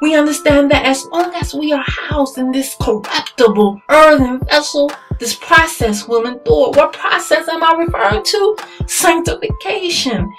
We understand that as long as we are housed in this corruptible earthen vessel, this process will endure. What process am I referring to? Sanctification.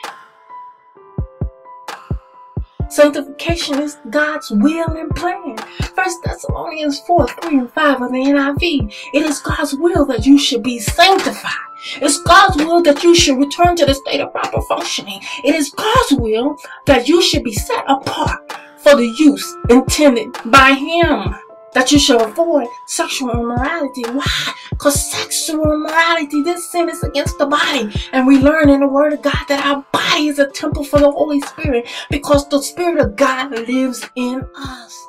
Sanctification is God's will and plan. 1 Thessalonians 4:3-5 of the NIV. It is God's will that you should be sanctified. It's God's will that you should return to the state of proper functioning. It is God's will that you should be set apart for the use intended by Him. That you shall avoid sexual immorality. Why? Because sexual immorality, this sin is against the body. And we learn in the Word of God that our body is a temple for the Holy Spirit, because the Spirit of God lives in us.